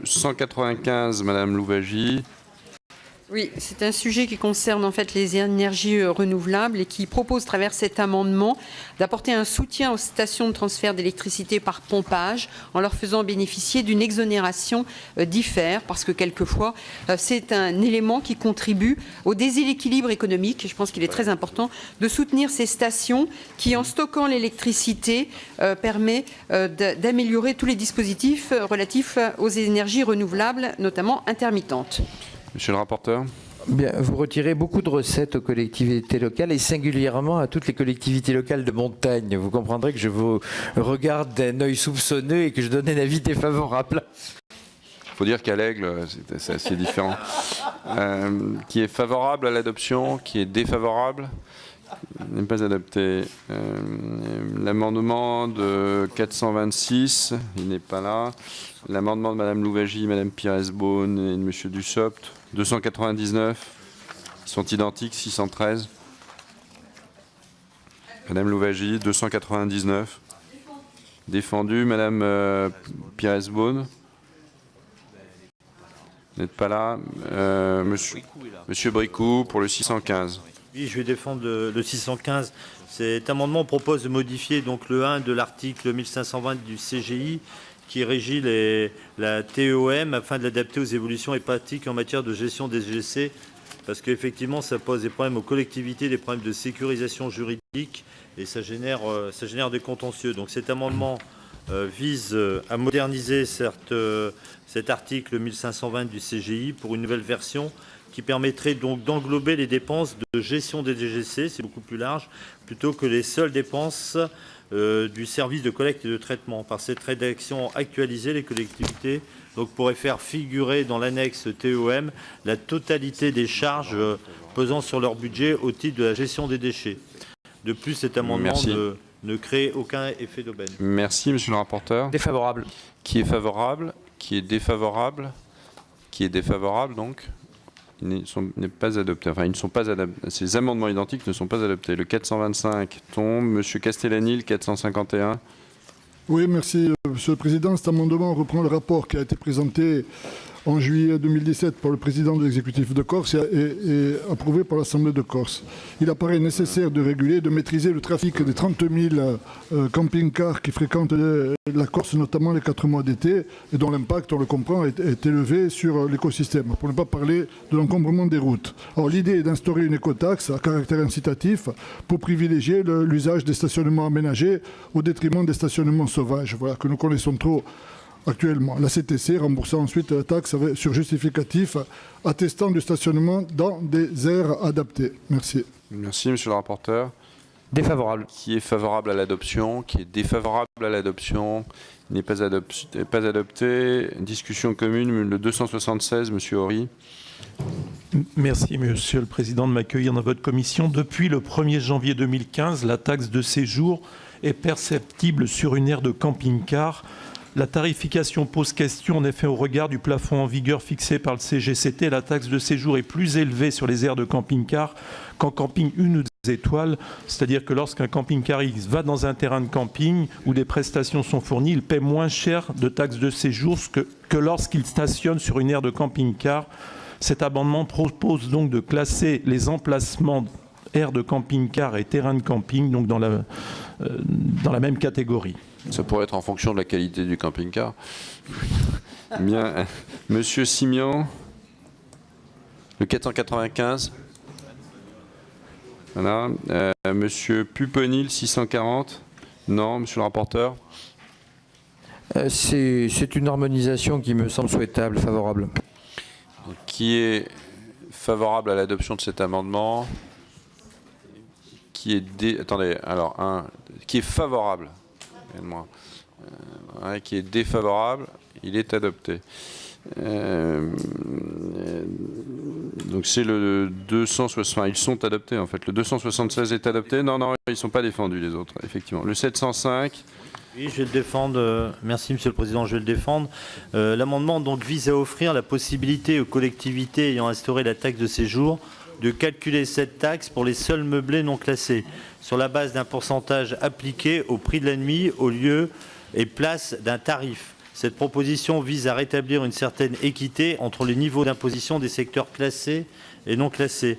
195, Madame Louwagie. Oui, c'est un sujet qui concerne en fait les énergies renouvelables et qui propose, à travers cet amendement, d'apporter un soutien aux stations de transfert d'électricité par pompage en leur faisant bénéficier d'une exonération d'IFER, parce que quelquefois, c'est un élément qui contribue au déséquilibre économique. Je pense qu'il est très important de soutenir ces stations qui, en stockant l'électricité, permet d'améliorer tous les dispositifs relatifs aux énergies renouvelables, notamment intermittentes. Monsieur le rapporteur. Bien, vous retirez beaucoup de recettes aux collectivités locales et singulièrement à toutes les collectivités locales de montagne. Vous comprendrez que je vous regarde d'un œil soupçonneux et que je donne un avis défavorable. Il faut dire qu'à l'Aigle, c'est assez différent. Qui est favorable à l'adoption, qui est défavorable, n'est pas adopté. L'amendement de 426, il n'est pas là. L'amendement de Madame Louwagie, Madame Pires-Beaune et de Monsieur Dussopt, 299, ils sont identiques, 613. Madame Louwagie, 299. Défendu, Madame Pires-Beaune. Vous n'êtes pas là. Monsieur Bricout pour le 615. Oui, je vais défendre le 615. Cet amendement propose de modifier donc le 1 de l'article 1520 du CGI qui régit la TEOM afin de l'adapter aux évolutions et pratiques en matière de gestion des GC, parce qu'effectivement, ça pose des problèmes aux collectivités, des problèmes de sécurisation juridique, et ça génère des contentieux. Donc cet amendement vise à moderniser cet article 1520 du CGI pour une nouvelle version qui permettrait donc d'englober les dépenses de gestion des DGC, c'est beaucoup plus large, plutôt que les seules dépenses du service de collecte et de traitement. Par cette rédaction actualisée, les collectivités pourraient faire figurer dans l'annexe TEOM la totalité des charges pesant sur leur budget au titre de la gestion des déchets. De plus, cet amendement ne crée aucun effet d'aubaine. Merci, monsieur le rapporteur. Défavorable. Qui est favorable? Qui est défavorable? Qui est défavorable, donc? Ils ne pas adoptés. Enfin, ils ne sont pas adoptés. Ces amendements identiques ne sont pas adoptés. Le 425 tombe. Monsieur Castellani, le 451. Oui, merci, Monsieur le Président. Cet amendement reprend le rapport qui a été présenté en juillet 2017 par le président de l'exécutif de Corse et approuvé par l'Assemblée de Corse. Il apparaît nécessaire de réguler, de maîtriser le trafic des 30 000 camping-cars qui fréquentent la Corse, notamment les 4 mois d'été, et dont l'impact, on le comprend, est élevé sur l'écosystème, pour ne pas parler de l'encombrement des routes. Alors l'idée est d'instaurer une écotaxe à caractère incitatif pour privilégier l'usage des stationnements aménagés au détriment des stationnements sauvages, voilà, que nous connaissons trop actuellement. La CTC remboursant ensuite la taxe sur justificatif attestant du stationnement dans des aires adaptées. Merci. Merci, monsieur le rapporteur. Défavorable. Qui est favorable à l'adoption? Qui est défavorable à l'adoption? Il n'est pas adopté. Discussion commune, le 276, monsieur Horry. Merci, Monsieur le Président, de m'accueillir dans votre commission. Depuis le 1er janvier 2015, la taxe de séjour est perceptible sur une aire de camping-car. La tarification pose question, en effet, au regard du plafond en vigueur fixé par le CGCT. La taxe de séjour est plus élevée sur les aires de camping-car qu'en camping 1 ou 2 étoiles. C'est-à-dire que lorsqu'un camping-cariste va dans un terrain de camping où des prestations sont fournies, il paie moins cher de taxe de séjour que lorsqu'il stationne sur une aire de camping-car. Cet amendement propose donc de classer les emplacements aires de camping-car et terrains de camping donc dans la même catégorie. Ça pourrait être en fonction de la qualité du camping-car. Bien. Monsieur Simian, le 495. Voilà. Monsieur Puponil, 640. Non, monsieur le rapporteur. C'est une harmonisation qui me semble souhaitable, favorable. Qui est favorable à l'adoption de cet amendement? Qui est attendez, alors qui est favorable? Qui est défavorable, il est adopté. Donc c'est le 260, ils sont adoptés en fait. Le 276 est adopté. Non, ils ne sont pas défendus les autres, effectivement. Le 705. Oui, je vais le défendre. Merci, Monsieur le Président, je vais le défendre. L'amendement donc vise à offrir la possibilité aux collectivités ayant instauré la taxe de séjour de calculer cette taxe pour les seuls meublés non classés, sur la base d'un pourcentage appliqué au prix de la nuit, au lieu et place d'un tarif. Cette proposition vise à rétablir une certaine équité entre les niveaux d'imposition des secteurs classés et non classés.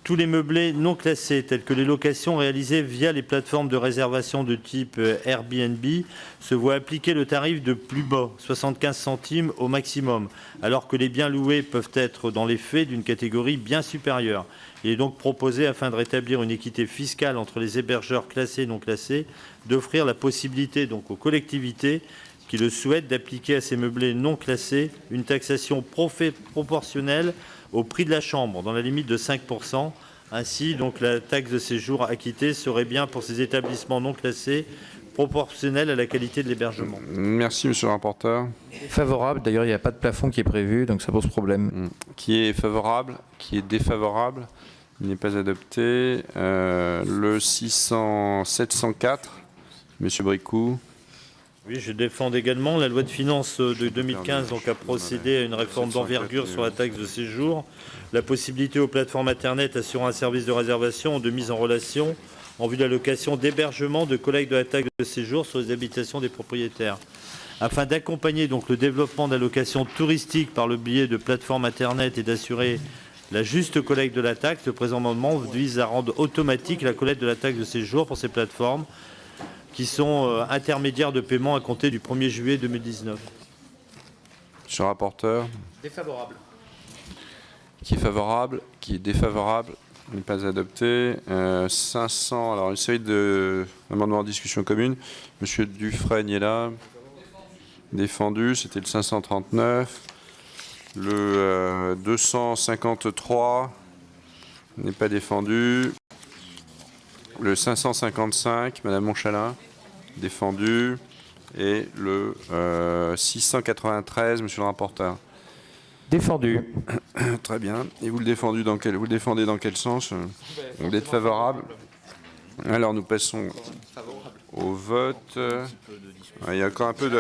Tous les meublés non classés, tels que les locations réalisées via les plateformes de réservation de type Airbnb, se voient appliquer le tarif de plus bas, 75 centimes au maximum, alors que les biens loués peuvent être dans les faits d'une catégorie bien supérieure. Il est donc proposé, afin de rétablir une équité fiscale entre les hébergeurs classés et non classés, d'offrir la possibilité donc aux collectivités qui le souhaitent d'appliquer à ces meublés non classés une taxation proportionnelle au prix de la chambre, dans la limite de 5%. Ainsi, donc, la taxe de séjour acquittée serait bien pour ces établissements non classés proportionnelle à la qualité de l'hébergement. Merci, monsieur le rapporteur. Favorable, d'ailleurs il n'y a pas de plafond qui est prévu, donc ça pose problème. Qui est favorable? Qui est défavorable? Il n'est pas adopté. Le 704, monsieur Bricou. Oui, je défends également. La loi de finances de 2015 donc, a procédé à une réforme d'envergure sur la taxe de séjour. La possibilité aux plateformes Internet assurant un service de réservation ou de mise en relation en vue de la location d'hébergement de collecte de la taxe de séjour sur les habitations des propriétaires. Afin d'accompagner donc le développement de la location touristique par le biais de plateformes Internet et d'assurer la juste collecte de la taxe, le présent amendement vise à rendre automatique la collecte de la taxe de séjour pour ces plateformes qui sont intermédiaires de paiement à compter du 1er juillet 2019. Monsieur le rapporteur. Défavorable. Qui est favorable? Qui est défavorable? Il n'est pas adopté. 500, alors une série d'amendements en discussion commune. Monsieur Dufresne est là. Défendu, c'était le 539. Le 253 n'est pas défendu. Le 555, Madame Montchalin, défendu. Et le 693, Monsieur le rapporteur. Défendu. Très bien. Et vous le défendez dans quel sens? Vous êtes favorable? Alors nous passons au vote. Il y a encore un peu de...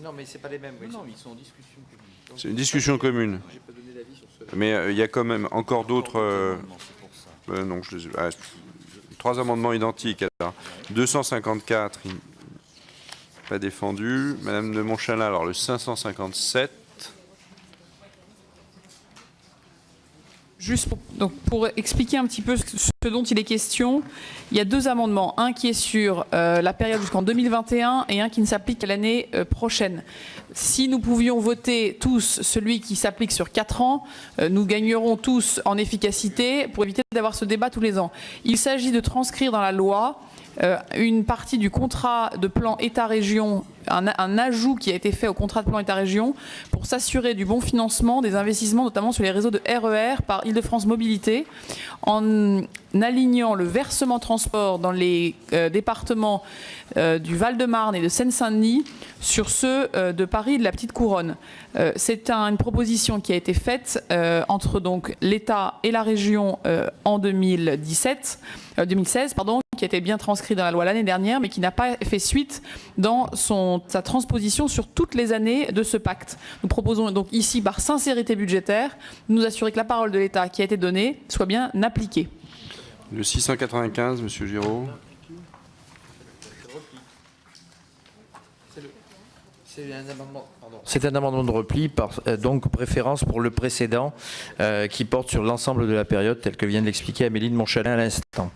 Non, mais c'est pas les mêmes. Non, ils sont en discussion. C'est une discussion commune. Mais il y a quand même encore d'autres... non, je les ai... 3 amendements identiques. Alors. 254, pas défendu. Madame de Montchalin, alors le 557. Juste pour expliquer un petit peu ce dont il est question, il y a 2 amendements. Un qui est sur la période jusqu'en 2021 et un qui ne s'applique qu'à l'année prochaine. Si nous pouvions voter tous celui qui s'applique sur 4 ans, nous gagnerons tous en efficacité pour éviter d'avoir ce débat tous les ans. Il s'agit de transcrire dans la loi une partie du contrat de plan État-région, un ajout qui a été fait au contrat de plan État-région pour s'assurer du bon financement des investissements, notamment sur les réseaux de RER par Île-de-France Mobilité, en alignant le versement transport dans les départements du Val-de-Marne et de Seine-Saint-Denis sur ceux de Paris et de la Petite Couronne. C'est une proposition qui a été faite entre donc l'État et la région en 2016, qui a été bien transcrit dans la loi l'année dernière, mais qui n'a pas fait suite dans sa transposition sur toutes les années de ce pacte. Nous proposons donc ici, par sincérité budgétaire, de nous assurer que la parole de l'État qui a été donnée soit bien appliquée. Le 695, Monsieur Giraud. C'est un amendement de repli, donc préférence pour le précédent, qui porte sur l'ensemble de la période, tel que vient de l'expliquer Amélie de Montchalin à l'instant.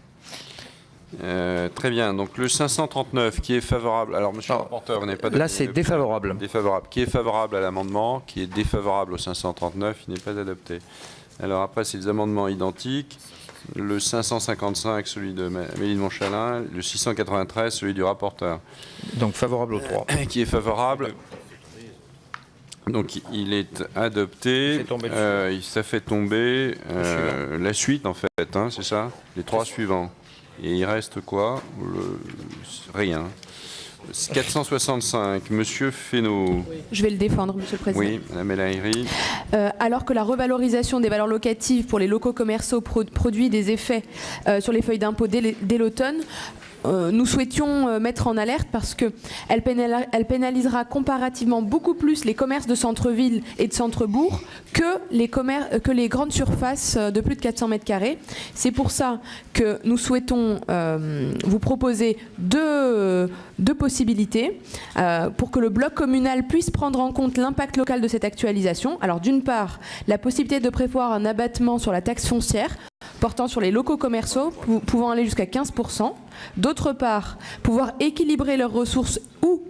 Très bien. Donc le 539 qui est favorable. Alors monsieur le rapporteur, vous n'avez pas... Là c'est défavorable. Défavorable. Qui est favorable à l'amendement? Qui est défavorable au 539? Il n'est pas adopté. Alors après c'est les amendements identiques. Le 555 celui de Amélie de Montchalin. Le 693 celui du rapporteur. Donc favorable aux 3. Qui est favorable? Donc il est adopté. Ça fait tomber la suite en fait. Hein, c'est ça? Les 3 suivants. Et il reste quoi? Rien. 465, Monsieur Fesneau. Je vais le défendre, Monsieur le Président. Oui, Madame El Haïry. Alors que la revalorisation des valeurs locatives pour les locaux commerciaux produit des effets sur les feuilles d'impôt dès l'automne, nous souhaitions mettre en alerte parce qu'elle pénalisera comparativement beaucoup plus les commerces de centre-ville et de centre-bourg que les grandes surfaces de plus de 400 mètres carrés. C'est pour ça que nous souhaitons vous proposer deux possibilités pour que le bloc communal puisse prendre en compte l'impact local de cette actualisation. Alors d'une part, la possibilité de prévoir un abattement sur la taxe foncière portant sur les locaux commerciaux pouvant aller jusqu'à 15%. D'autre part, pouvoir équilibrer leurs ressources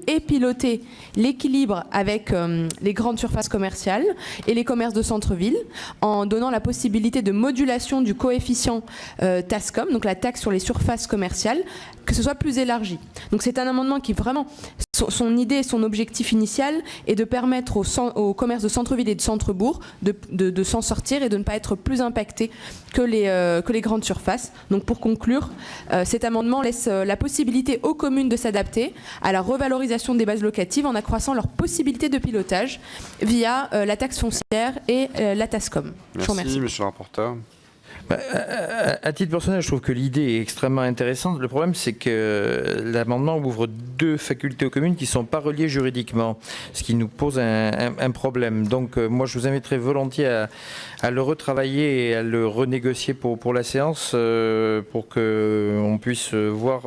et piloter l'équilibre avec les grandes surfaces commerciales et les commerces de centre-ville en donnant la possibilité de modulation du coefficient TASCOM, donc la taxe sur les surfaces commerciales, que ce soit plus élargi. Donc c'est un amendement qui vraiment, son idée, son objectif initial est de permettre aux commerces de centre-ville et de centre-bourg de s'en sortir et de ne pas être plus impactés que les grandes surfaces. Donc pour conclure, cet amendement laisse la possibilité aux communes de s'adapter à la revalorisation des bases locatives en accroissant leurs possibilités de pilotage via la taxe foncière et la TASCOM. Je vous remercie. Monsieur le rapporteur. À titre personnel, je trouve que l'idée est extrêmement intéressante. Le problème, c'est que l'amendement ouvre deux facultés aux communes qui ne sont pas reliées juridiquement, ce qui nous pose un problème. Donc, moi, je vous inviterai volontiers à le retravailler et à le renégocier pour la séance, pour qu'on puisse voir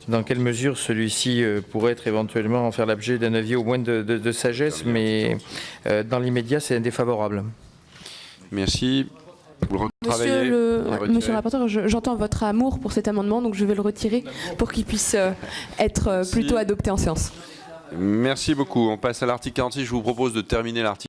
dans quelle mesure celui-ci pourrait être éventuellement en faire l'objet d'un avis au moins de sagesse, mais dans l'immédiat, c'est défavorable. Merci. Vous le retravaillez. Monsieur le rapporteur, j'entends votre amour pour cet amendement, donc je vais le retirer pour qu'il puisse être plutôt adopté en séance. Merci beaucoup. On passe à l'article 46. Je vous propose de terminer l'article